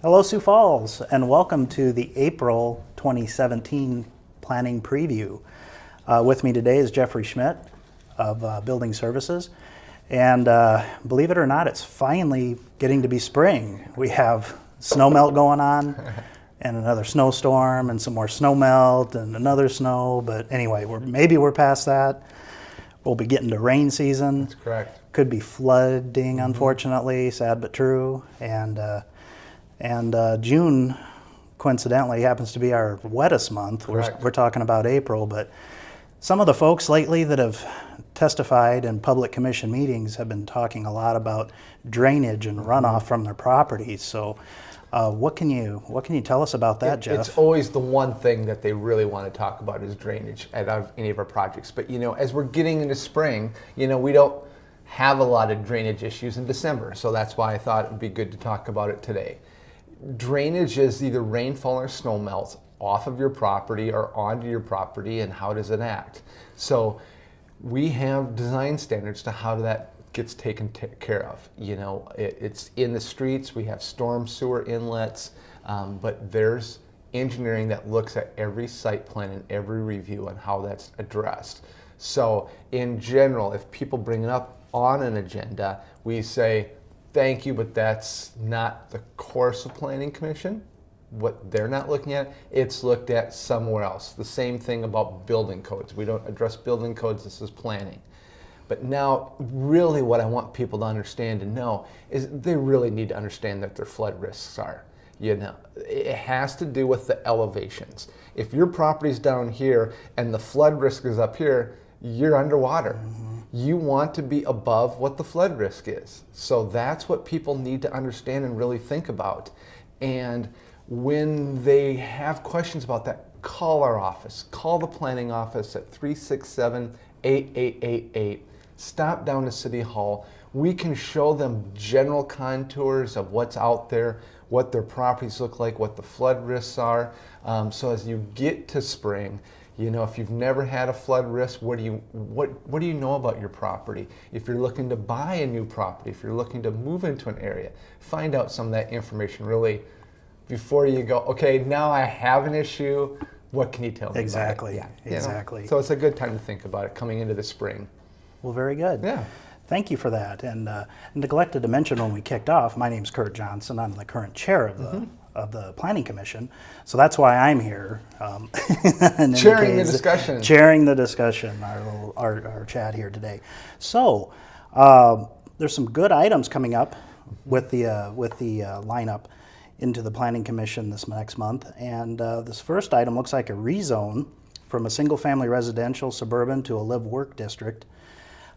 Hello, Sioux Falls, and welcome to the April 2017 Planning Preview. With me today is Jeffrey Schmidt of Building Services. And believe it or not, it's finally getting to be spring. We have snow melt going on, and another snowstorm, and some more snow melt, and another snow. But anyway, maybe we're past that. We'll be getting to rain season. That's correct. Could be flooding, unfortunately, sad but true. And June, coincidentally, happens to be our wettest month. We're talking about April, but some of the folks lately that have testified in public commission meetings have been talking a lot about drainage and runoff from their properties. So what can you tell us about that, Jeff? It's always the one thing that they really want to talk about is drainage at any of our projects. But as we're getting into spring, we don't have a lot of drainage issues in December. So that's why I thought it would be good to talk about it today. Drainage is either rainfall or snow melt off of your property or onto your property, and how does it act? So we have design standards to how that gets taken care of. It's in the streets, we have storm sewer inlets, but there's engineering that looks at every site plan and every review and how that's addressed. So in general, if people bring it up on an agenda, we say, thank you, but that's not the course of Planning Commission. What they're not looking at, it's looked at somewhere else. The same thing about building codes. We don't address building codes, this is planning. But now, really what I want people to understand and know is they really need to understand that their flood risks are. It has to do with the elevations. If your property's down here and the flood risk is up here, you're underwater. You want to be above what the flood risk is. So that's what people need to understand and really think about. And when they have questions about that, call our office. Call the planning office at 367-8888. Stop down to City Hall. We can show them general contours of what's out there, what their properties look like, what the flood risks are. So as you get to spring, if you've never had a flood risk, what do you know about your property? If you're looking to buy a new property, if you're looking to move into an area, find out some of that information really before you go, okay, now I have an issue, what can you tell me Exactly, about it? exactly. So it's a good time to think about it coming into the spring. Well, very good. Yeah. Thank you for that. And neglected to mention when we kicked off, my name's Kurt Johnson. I'm the current chair of the Planning Commission, so that's why I'm here. Chairing the discussion. Chairing the discussion, our chat here today. So there's some good items coming up with the lineup into the Planning Commission this next month, and this first item looks like a rezone from a single-family residential suburban to a live-work district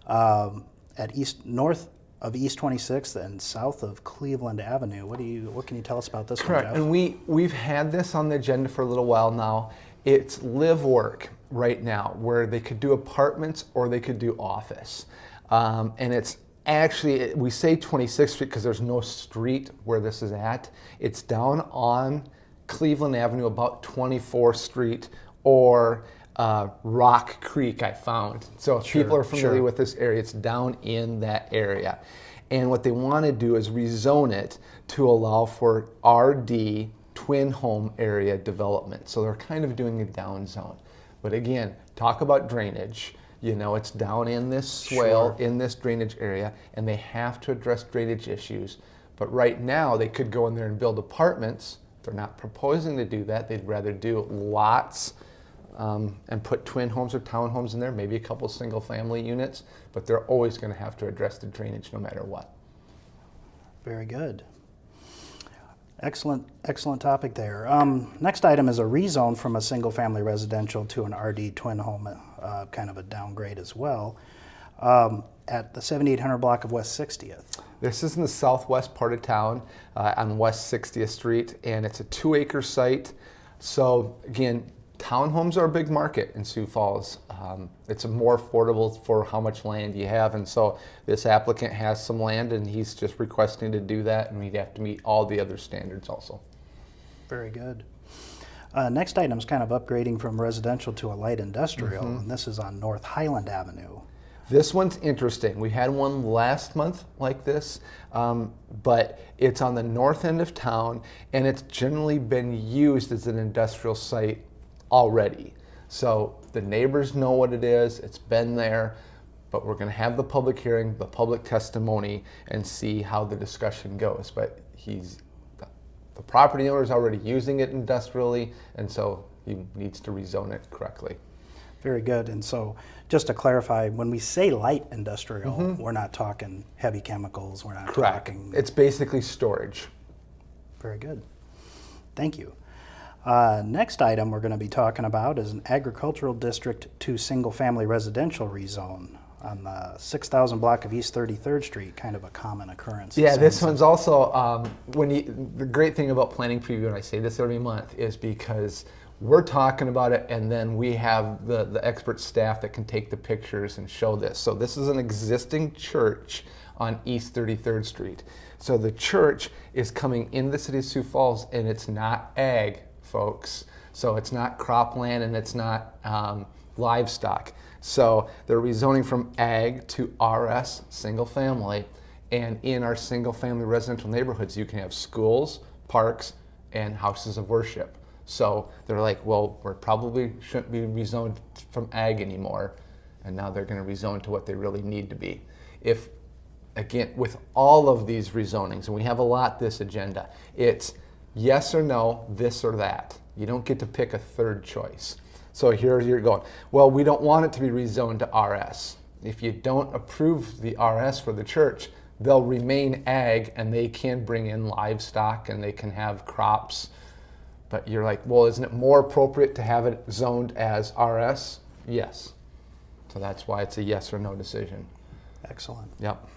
at north of East 26th and south of Cleveland Avenue. What can you tell us about this Correct. one, Jeff? And we've had this on the agenda for a little while now. It's live-work right now, where they could do apartments or they could do office. And it's actually, we say 26th Street because there's no street where this is at. It's down on Cleveland Avenue, about 24th Street, or Rock Creek, I found. So if people are familiar with this area, it's down in that area. And what they want to do is rezone it to allow for RD, twin home area development. So they're kind of doing a down zone. But again, talk about drainage. It's down in this swale, in this drainage area, and they have to address drainage issues. But right now, they could go in there and build apartments. They're not proposing to do that. They'd rather do lots and put twin homes or townhomes in there, maybe a couple single family units, but they're always going to have to address the drainage no matter what. Very good. Excellent topic there. Next item is a rezone from a single family residential to an RD twin home, kind of a downgrade as well, at the 7800 block of West 60th. This is in the southwest part of town on West 60th Street, and it's a 2-acre site. So again, townhomes are a big market in Sioux Falls. It's more affordable for how much land you have, and so this applicant has some land and he's just requesting to do that, and we'd have to meet all the other standards also. Very good. Next item is kind of upgrading from residential to a light industrial, and this is on North Highland Avenue. This one's interesting. We had one last month like this, but it's on the north end of town, and it's generally been used as an industrial site already. So the neighbors know what it is, it's been there, but we're going to have the public hearing, the public testimony, and see how the discussion goes. But the property owner is already using it industrially, and so he needs to rezone it correctly. Very good. And so just to clarify, when we say light industrial, we're not talking heavy chemicals, we're not Correct. talking... It's basically storage. Very good. Thank you. Next item we're going to be talking about is an agricultural district to single-family residential rezone on the 6,000 block of East 33rd Street, kind of a common occurrence. Yeah, this one's also, the great thing about planning preview, and I say this every month, is because we're talking about it and then we have the expert staff that can take the pictures and show this. So this is an existing church on East 33rd Street. So the church is coming in the city of Sioux Falls, and it's not ag, folks. So it's not cropland and it's not livestock. So they're rezoning from ag to RS, single family. And in our single family residential neighborhoods, you can have schools, parks, and houses of worship. So they're like, well, we probably shouldn't be rezoned from ag anymore. And now they're going to rezone to what they really need to be. If, again, with all of these rezonings, and we have a lot this agenda, it's yes or no, this or that. You don't get to pick a third choice. So here you're going, well, we don't want it to be rezoned to RS. If you don't approve the RS for the church, they'll remain ag and they can bring in livestock and they can have crops. But you're like, well, isn't it more appropriate to have it zoned as RS? Yes. So that's why it's a yes or no decision. Excellent. Yep.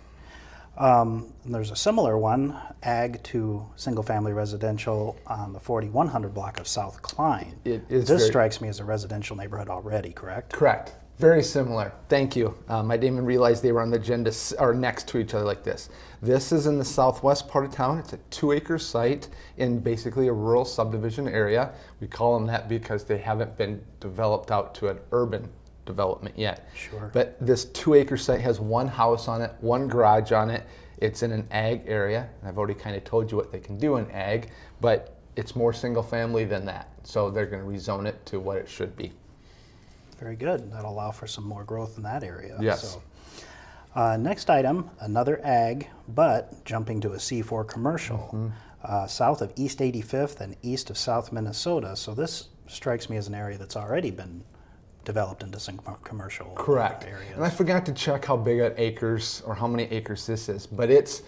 And there's a similar one, ag to single-family residential on the 4100 block of South Klein. This strikes me as a residential neighborhood already, correct? Correct. Very similar. Thank you. I didn't even realize they were on the agenda or next to each other like this. This is in the southwest part of town. It's a 2-acre site in basically a rural subdivision area. We call them that because they haven't been developed out to an urban development yet. Sure. But this 2-acre site has one house on it, one garage on it. It's in an ag area. I've already kind of told you what they can do in ag, but it's more single family than that. So they're going to rezone it to what it should be. Very good. That'll allow for some more growth in that area. Yes. So, next item, another ag, but jumping to a C4 commercial, south of East 85th and east of South Minnesota. So this strikes me as an area that's already been developed into some commercial Correct. areas. And I forgot to check how big an acres or how many acres this is, but it's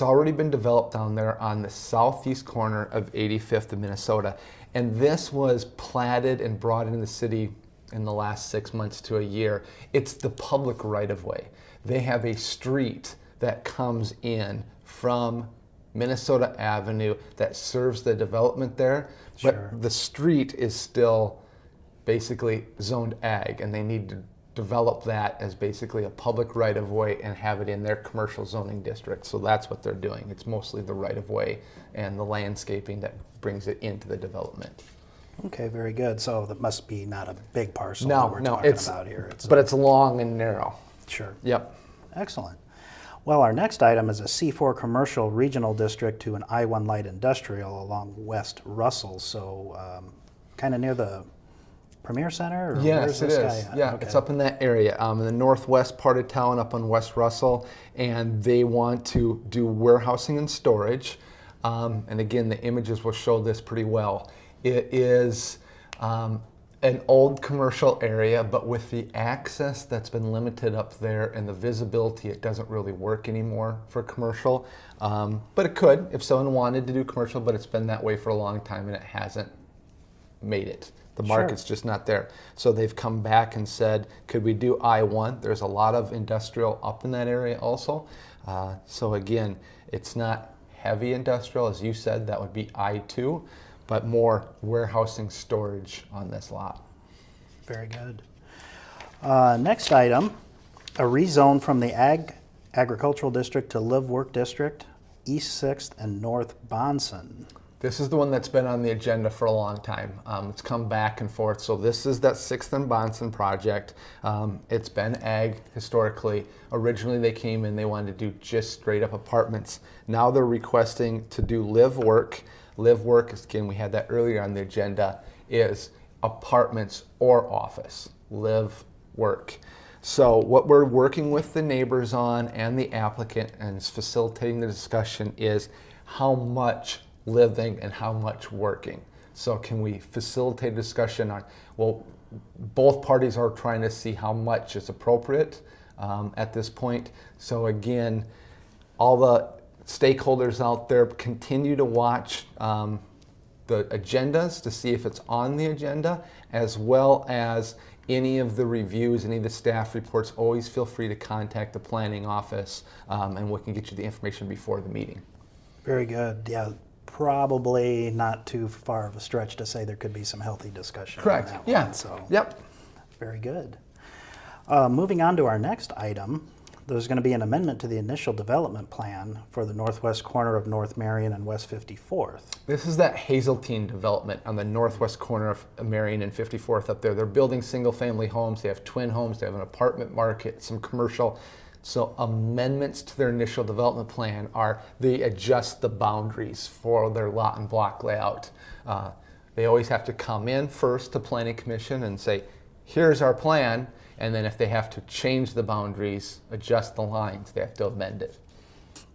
already been developed down there on the southeast corner of 85th of Minnesota. And this was platted and brought into the city in the last 6 months to a year. It's the public right-of-way. They have a street that comes in from Minnesota Avenue that serves the development there, Sure. but the street is still basically zoned ag, and they need to develop that as basically a public right-of-way and have it in their commercial zoning district. So that's what they're doing. It's mostly the right-of-way and the landscaping that brings it into the development. Okay, very good. So that must be not a big parcel that we're talking about here. But it's long and narrow. Sure. Yep. Excellent. Well, our next item is a C4 commercial regional district to an I-1 light industrial along West Russell. So kind of near the Premier Center? Or yes, where's it this is. guy at? Yeah, Okay. it's up in that area, in the northwest part of town, up on West Russell, and they want to do warehousing and storage. And again, the images will show this pretty well. It is an old commercial area, but with the access that's been limited up there and the visibility, it doesn't really work anymore for commercial. But it could if someone wanted to do commercial, but it's been that way for a long time and it hasn't made it. The market's just not there. So they've come back and said, could we do I-1? There's a lot of industrial up in that area also. So again, it's not heavy industrial, as you said, that would be I-2, but more warehousing storage on this lot. Very good. Next item, a rezone from the agricultural district to live work district, East 6th and North Bonson. This is the one that's been on the agenda for a long time. It's come back and forth. So this is that 6th and Bonson project. It's been ag historically. Originally they came in, they wanted to do just straight up apartments. Now they're requesting to do live work. Live work, again, we had that earlier on the agenda, is apartments or office. Live work. So what we're working with the neighbors on and the applicant and is facilitating the discussion is how much living and how much working. So can we facilitate a discussion on, well, both parties are trying to see how much is appropriate at this point. So again, all the stakeholders out there continue to watch the agendas to see if it's on the agenda, as well as any of the reviews, any of the staff reports. Always feel free to contact the planning office and we can get you the information before the meeting. Very good. Yeah, probably not too far of a stretch to say there could be some healthy discussion. Correct. On that Yeah. one, so Yep. very good. Moving on to our next item, there's going to be an amendment to the initial development plan for the northwest corner of North Marion and West 54th. This is that Hazeltine development on the northwest corner of Marion and 54th up there. They're building single-family homes. They have twin homes. They have an apartment market, some commercial. So amendments to their initial development plan are they adjust the boundaries for their lot and block layout. They always have to come in first to Planning Commission and say, here's our plan. And then if they have to change the boundaries, adjust the lines, they have to amend it.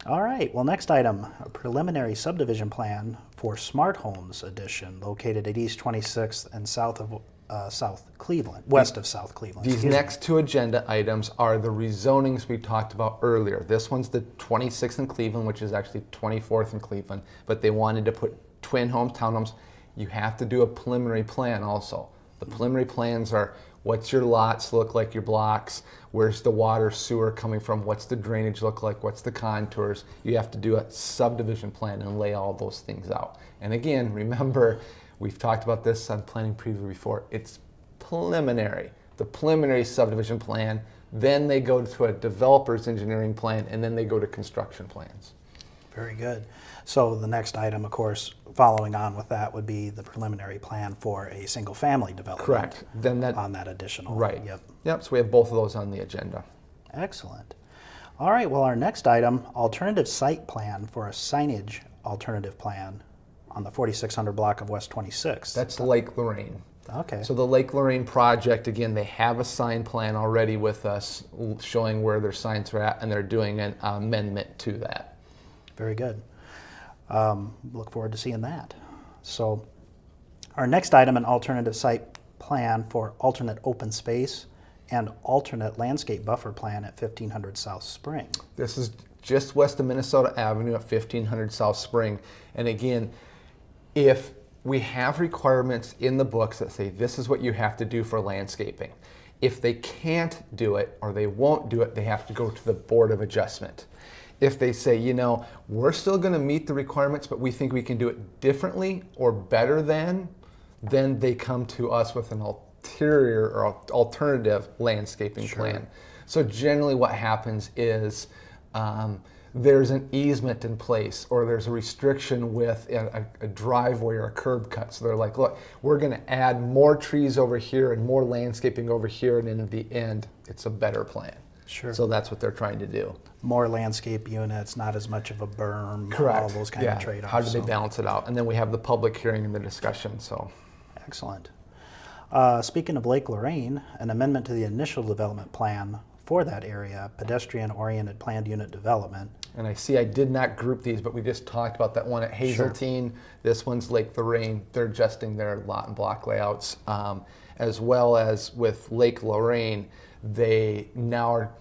All right, well, next item, a preliminary subdivision plan for Smart Homes Edition located at East 26th and south of South Cleveland, west of South Cleveland. These next two agenda items are the rezonings we talked about earlier. This one's the 26th in Cleveland, which is actually 24th in Cleveland, but they wanted to put twin homes, townhomes. You have to do a preliminary plan also. The preliminary plans are what's your lots look like, your blocks, where's the water sewer coming from, what's the drainage look like, what's the contours. You have to do a subdivision plan and lay all those things out. And again, remember, we've talked about this on planning preview before, it's preliminary. The preliminary subdivision plan, then they go to a developer's engineering plan, and then they go to construction plans. Very good. So the next item, of course, following on with that would be the preliminary plan for a single-family development. Correct. Then that on that additional. Right. Yep. Yep. So we have both of those on the agenda. Excellent. All right. Well, our next item, alternative site plan for a signage alternative plan on the 4600 block of West 26th. That's Lake Lorraine. Okay. So the Lake Lorraine project, again, they have a sign plan already with us showing where their signs are at, and they're doing an amendment to that. Very good. Look forward to seeing that. So our next item, an alternative site plan for alternate open space and alternate landscape buffer plan at 1500 South Spring. This is just west of Minnesota Avenue at 1500 South Spring. And again, if we have requirements in the books that say this is what you have to do for landscaping, if they can't do it or they won't do it, they have to go to the Board of Adjustment. If they say, you know, we're still going to meet the requirements, but we think we can do it differently or better than, then they come to us with an ulterior or alternative landscaping plan. So generally what happens is there's an easement in place or there's a restriction with a driveway or a curb cut. So they're like, look, we're going to add more trees over here and more landscaping over here, and in the end, it's a better plan. Sure. So that's what they're trying to do. More landscape units, not as much of a berm, Correct. all those kind of trade-offs. How do they balance it out? And then we have the public hearing and the discussion. So Excellent. Speaking of Lake Lorraine, an amendment to the initial development plan for that area, pedestrian-oriented planned unit development. And I see I did not group these, but we just talked about that one at Hazeltine. Sure. This one's Lake Lorraine. They're adjusting their lot and block layouts. As well as with Lake Lorraine, they now are,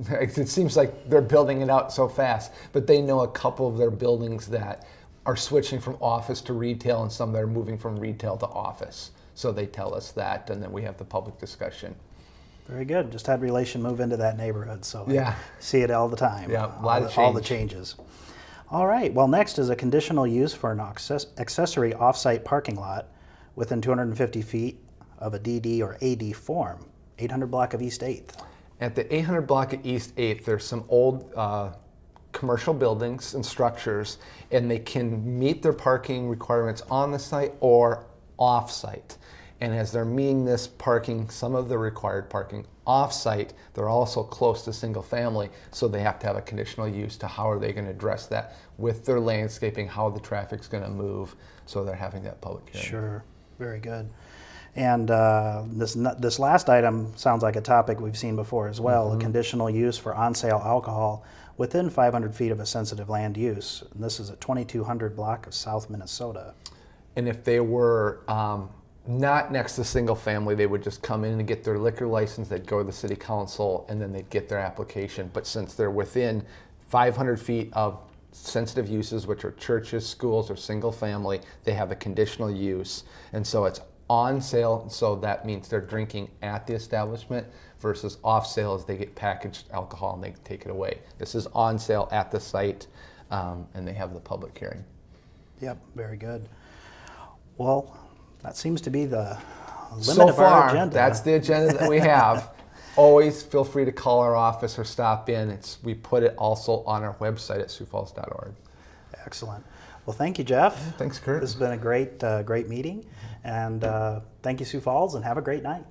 it seems like they're building it out so fast, but they know a couple of their buildings that are switching from office to retail and some that are moving from retail to office. So they tell us that, and then we have the public discussion. Very good. Just had Relation move into that neighborhood, so yeah. I see it all the time. Yeah, a lot of change. All the changes. All right. Well, next is a conditional use for an accessory off-site parking lot within 250 feet of a DD or AD form, 800 block of East 8th. At the 800 block of East 8th, there's some old commercial buildings and structures, and they can meet their parking requirements on the site or off-site. And as they're meeting this parking, some of the required parking off-site, they're also close to single family, so they have to have a conditional use to how are they going to address that with their landscaping, how the traffic's going to move, so they're having that public hearing. Sure, very good. And this last item sounds like a topic we've seen before as well, a conditional use for on-sale alcohol within 500 feet of a sensitive land use. And this is a 2200 block of South Minnesota. And if they were not next to single family, they would just come in and get their liquor license, they'd go to the city council, and then they'd get their application. But since they're within 500 feet of sensitive uses, which are churches, schools, or single family, they have a conditional use. And so it's on sale, so that means they're drinking at the establishment, versus off sale as they get packaged alcohol and they take it away. This is on sale at the site, and they have the public hearing. Yep, very good. Well, that seems to be the limit So of our far, agenda. that's the agenda that we have. Always feel free to call our office or stop in. We put it also on our website at siouxfalls.org. Excellent. Well, thank you, Jeff. Thanks, Kurt. This has been a great meeting. And thank you, Sioux Falls, and have a great night.